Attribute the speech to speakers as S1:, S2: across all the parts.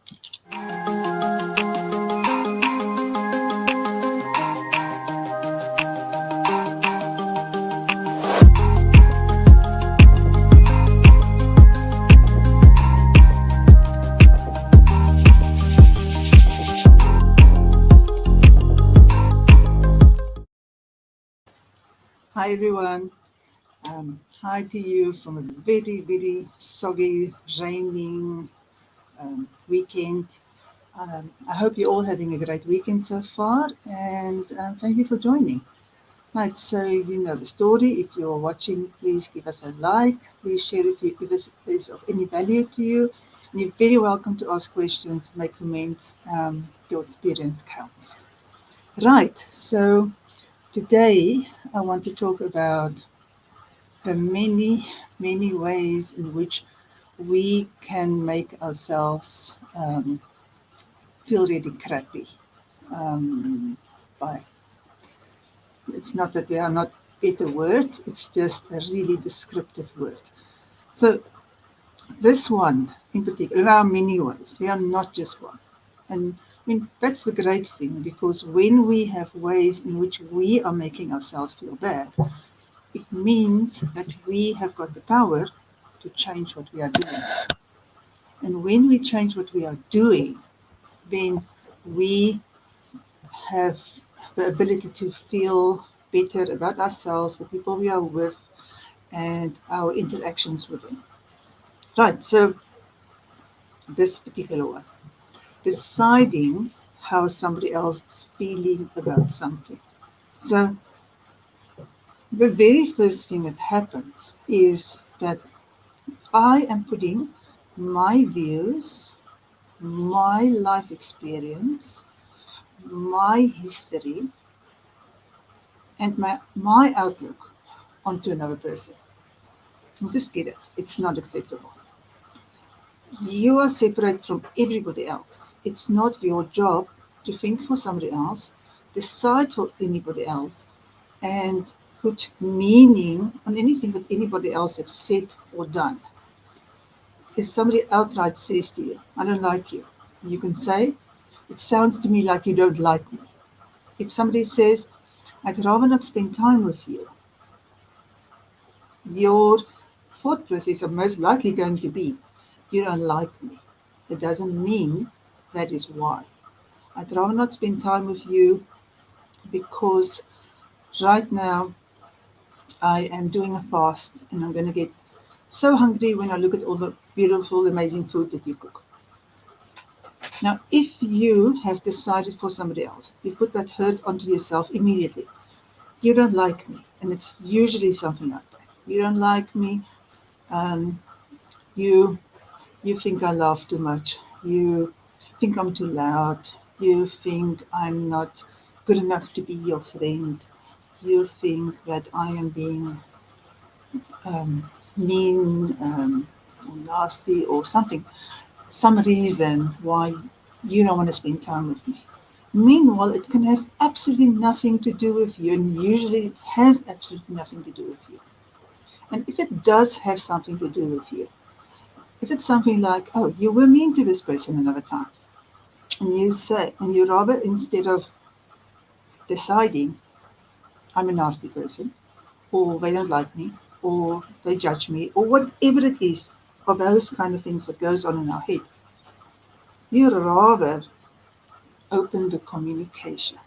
S1: Hi everyone. Hi to you from a very, very soggy, raining weekend. I hope you're all having a great weekend so far, and thank you for joining. Right, so you know the story. If you're watching, please give us a like. Please share if it is of any value to you. And you're very welcome to ask questions, make comments. Your experience counts. Right, so today I want to talk about the many, many ways in which we can make ourselves feel really crappy. By It's not that there are not better words, it's just a really descriptive word. So this one in particular, there are many ways. We are not just one. And I mean, that's the great thing, because when we have ways in which we are making ourselves feel bad, it means that we have got the power to change what we are doing. And when we change what we are doing, then we have the ability to feel better about ourselves, the people we are with, and our interactions with them. Right, so this particular one, deciding how somebody else is feeling about something. So the very first thing that happens is that I am putting my views, my life experience, my history, and my outlook onto another person. And just get it. It's not acceptable. You are separate from everybody else. It's not your job to think for somebody else, decide for anybody else, and put meaning on anything that anybody else has said or done. If somebody outright says to you, I don't like you, you can say, it sounds to me like you don't like me. If somebody says, I'd rather not spend time with you, your thought process are most likely going to be, you don't like me. It doesn't mean that is why. I'd rather not spend time with you because right now I am doing a fast and I'm going to get so hungry when I look at all the beautiful, amazing food that you cook. Now, if you have decided for somebody else, you've put that hurt onto yourself immediately. You don't like me. And it's usually something like that. You don't like me. Um, you you think I laugh too much. You think I'm too loud. You think I'm not good enough to be your friend. You think that I am being mean, or nasty, or something, some reason why you don't want to spend time with me. Meanwhile, it can have absolutely nothing to do with you, and usually it has absolutely nothing to do with you. And if it does have something to do with you, if it's something like, oh, you were mean to this person another time, and you say, and you rather, instead of deciding, I'm a nasty person, or they don't like me, or they judge me, or whatever it is, of those kind of things that goes on in our head, you rather open the communication.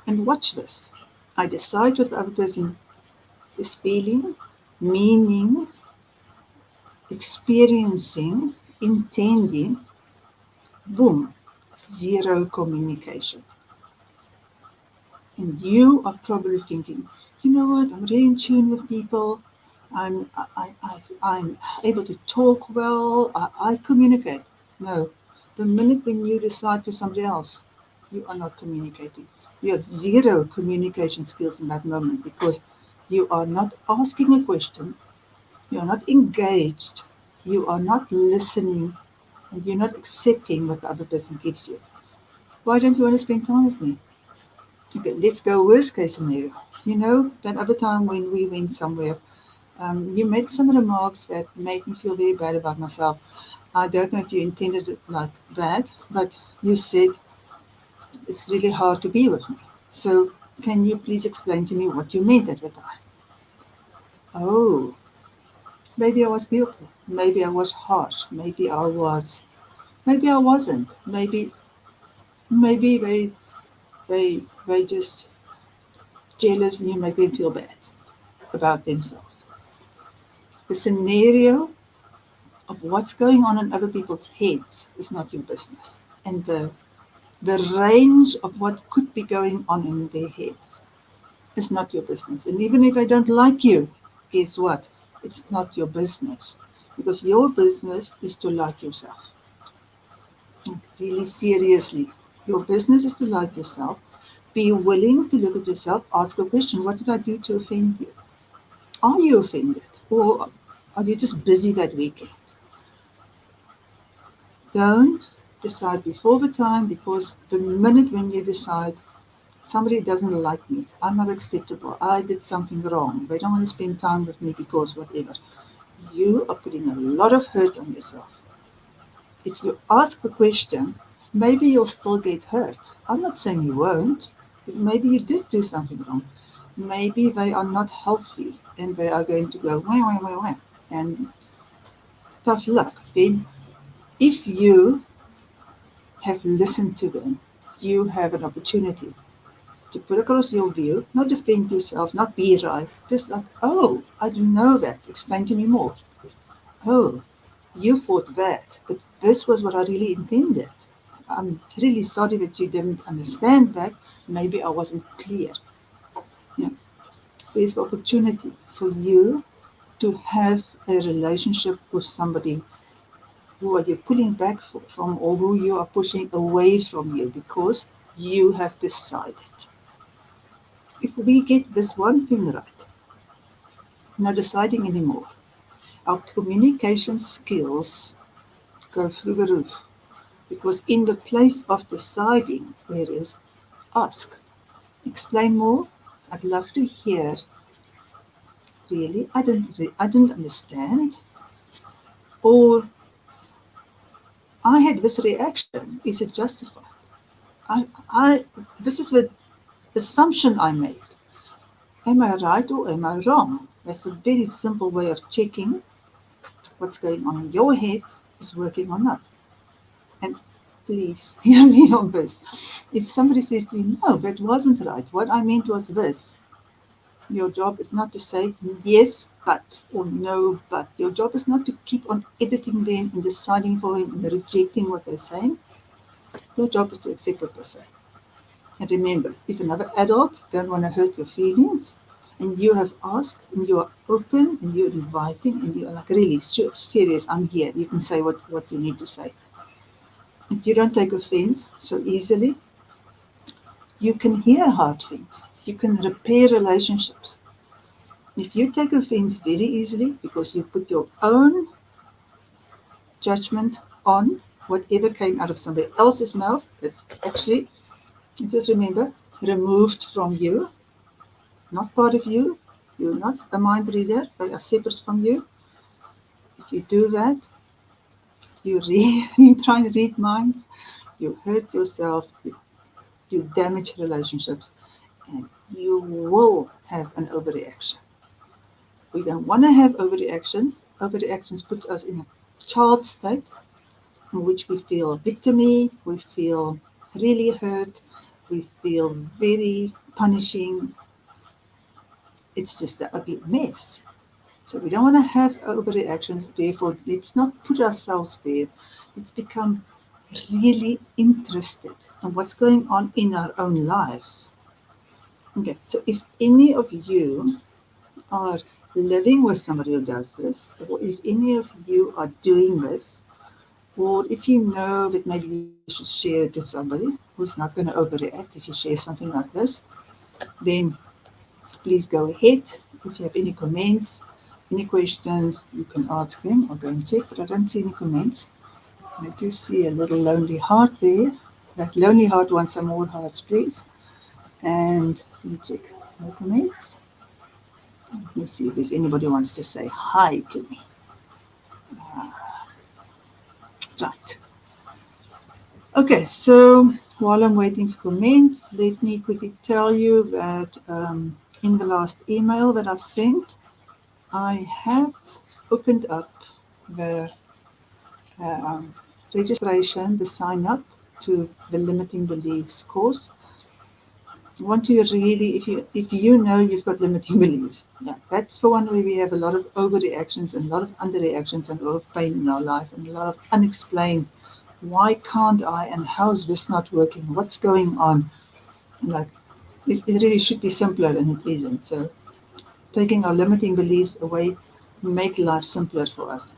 S1: And watch this. I decide what the other person is feeling, meaning, experiencing, intending, boom, zero communication. And you are probably thinking, you know what, I'm really in tune with people. I'm able to talk well. I communicate. No, the minute when you decide for somebody else, you are not communicating. You have zero communication skills in that moment because you are not asking a question, you are not engaged, you are not listening, and you're not accepting what the other person gives you. Why don't you want to spend time with me? Okay, let's go worst case scenario. You know, that other time when we went somewhere, you made some remarks that made me feel very bad about myself. I don't know if you intended it like that, but you said it's really hard to be with me. So can you please explain to me what you meant at the time? Oh, maybe I was guilty. Maybe I was harsh. Maybe I wasn't. Maybe they just jealous and you make them feel bad about themselves. The scenario of what's going on in other people's heads is not your business. And the range of what could be going on in their heads is not your business. And even if they don't like you, guess what? It's not your business. Because your business is to like yourself. Really seriously. Your business is to like yourself. Be willing to look at yourself, ask a question. What did I do to offend you? Are you offended? Or are you just busy that weekend? Don't decide before the time, because the minute when you decide somebody doesn't like me, I'm not acceptable, I did something wrong, they don't want to spend time with me because whatever, you are putting a lot of hurt on yourself. If you ask a question, maybe you'll still get hurt. I'm not saying you won't. Maybe you did do something wrong. Maybe they are not healthy and they are going to go wah, wah, wah, wah. And tough luck. Then if you have listened to them, you have an opportunity to put across your view, not defend yourself, not be right, just like, oh, I didn't know that. Explain to me more. Oh, you thought that, but this was what I really intended. I'm really sorry that you didn't understand that. Maybe I wasn't clear. Yeah. There's opportunity for you to have a relationship with somebody who are you pulling back from, or who you are pushing away from you because you have decided. If we get this one thing right, not deciding anymore, our communication skills go through the roof. Because in the place of deciding, there is ask. Explain more. I'd love to hear. Really, I didn't understand. Or I had this reaction. Is it justified? This is the assumption I made. Am I right or am I wrong? That's a very simple way of checking what's going on in your head is working or not. And please hear me on this. If somebody says to you, no, that wasn't right, what I meant was this, your job is not to say yes, but, or no, but. Your job is not to keep on editing them and deciding for them and rejecting what they're saying. Your job is to accept what they say. And remember, if another adult don't want to hurt your feelings, and you have asked, and you are open, and you're inviting, and you're like really serious, I'm here, you can say what you need to say. If you don't take offense so easily, you can hear hard things. You can repair relationships. If you take offense very easily because you put your own judgment on whatever came out of somebody else's mouth, it's actually, just remember, removed from you, not part of you. You're not a mind reader, they are separate from you. If you do that, you try and read minds, you hurt yourself, you damage relationships, and you will have an overreaction. We don't want to have overreaction. Overreactions put us in a child state in which we feel victimy, we feel really hurt, we feel very punishing. It's just an ugly mess. So we don't want to have overreactions. Therefore, let's not put ourselves there. Let's become really interested in what's going on in our own lives. Okay, so if any of you are living with somebody who does this, or if any of you are doing this, or if you know that maybe you should share it with somebody who's not going to overreact if you share something like this, then please go ahead. If you have any comments, any questions, you can ask them. I'll go and check, but I don't see any comments. I do see a little lonely heart there. That lonely heart wants some more hearts, please. And let me check. No comments. Let me see if there's anybody who wants to say hi to me. Right. Okay, so while I'm waiting for comments, let me quickly tell you that in the last email that I've sent, I have opened up the registration, the sign up to the limiting beliefs course. I want to really, if you know you've got limiting beliefs, yeah, that's the one where we have a lot of overreactions and a lot of underreactions and a lot of pain in our life and a lot of unexplained. Why can't I? And how is this not working? What's going on? Like it really should be simpler, and it isn't. So taking our limiting beliefs away make life simpler for us,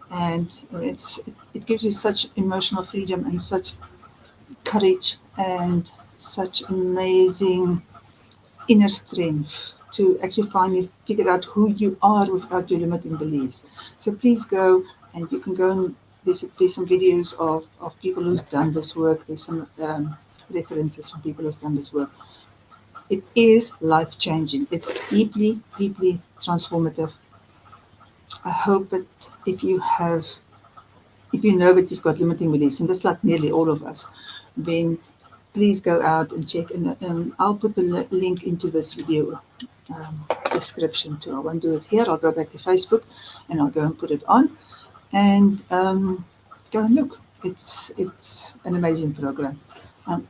S1: and it gives you such emotional freedom and such courage and such amazing inner strength to actually finally figure out who you are without your limiting beliefs. So please go, and you can go and there's some videos of people who's done this work. There's some references from people who's done this work. It is life changing. It's deeply, deeply transformative. I hope that if you have, if you know that you've got limiting beliefs, and that's like nearly all of us, then please go out and check. And I'll put the link into this video description too. I won't do it here. I'll go back to Facebook and I'll go and put it on and go and look. It's an amazing program.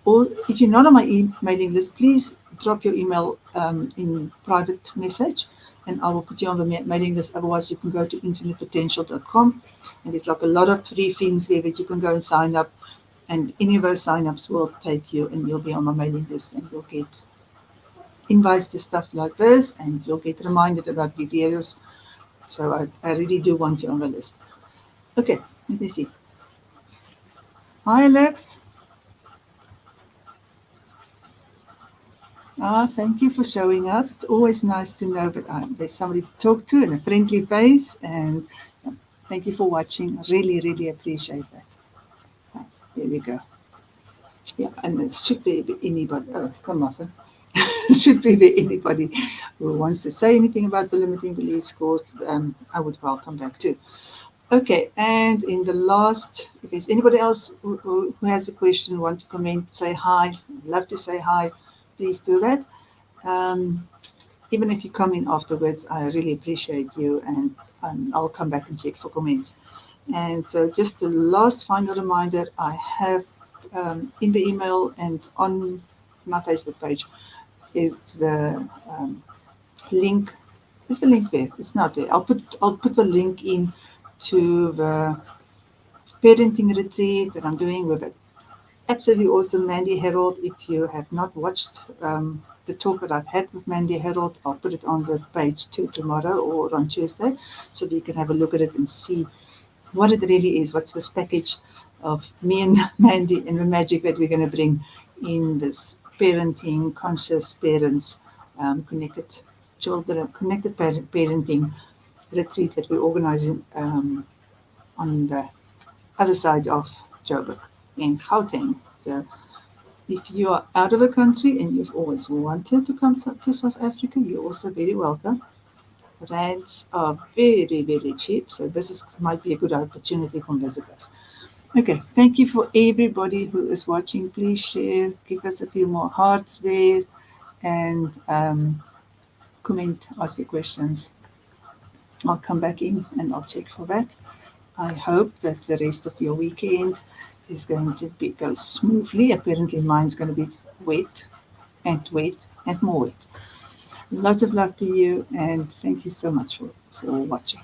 S1: Or if you're not on my mailing list, please drop your email in private message, and I will put you on the mailing list. Otherwise, you can go to infinitepotential.com, and there's like a lot of free things there that you can go and sign up. And any of those sign-ups will take you, and you'll be on my mailing list, and you'll get invites to stuff like this, and you'll get reminded about videos. So I really do want you on the list. Okay, let me see. Hi, Alex. Thank you for showing up. It's always nice to know that there's somebody to talk to and a friendly face. And thank you for watching. I really, really appreciate that. Right, there we go. Yeah, and it should be anybody. Oh, come on. Should be there anybody who wants to say anything about the limiting beliefs course, I would welcome that too. Okay, and in the last, if there's anybody else who has a question, want to comment, say hi, love to say hi, please do that. Even if you come in afterwards, I really appreciate you, and I'll come back and check for comments. And so just the last final reminder, I have in the email and on my Facebook page is the link. Is the link there? It's not there. I'll put the link in to the parenting retreat that I'm doing with it. Absolutely awesome, Mandy Harold. If you have not watched the talk that I've had with Mandy Harold, I'll put it on the page too tomorrow or on Tuesday, so that you can have a look at it and see what it really is. What's this package of me and Mandy and the magic that we're going to bring in this parenting, conscious parents, connected children, connected parenting retreat that we're organizing on the other side of Joburg in Gauteng. So if you are out of the country and you've always wanted to come to South Africa, you're also very welcome. Rents are very, very cheap, so might be a good opportunity to come visit us. Okay, thank you for everybody who is watching. Please share, give us a few more hearts there, and comment, ask your questions. I'll come back in and I'll check for that. I hope that the rest of your weekend is going to go smoothly. Apparently mine's going to be wet and more wet. Lots of love to you, and thank you so much for watching.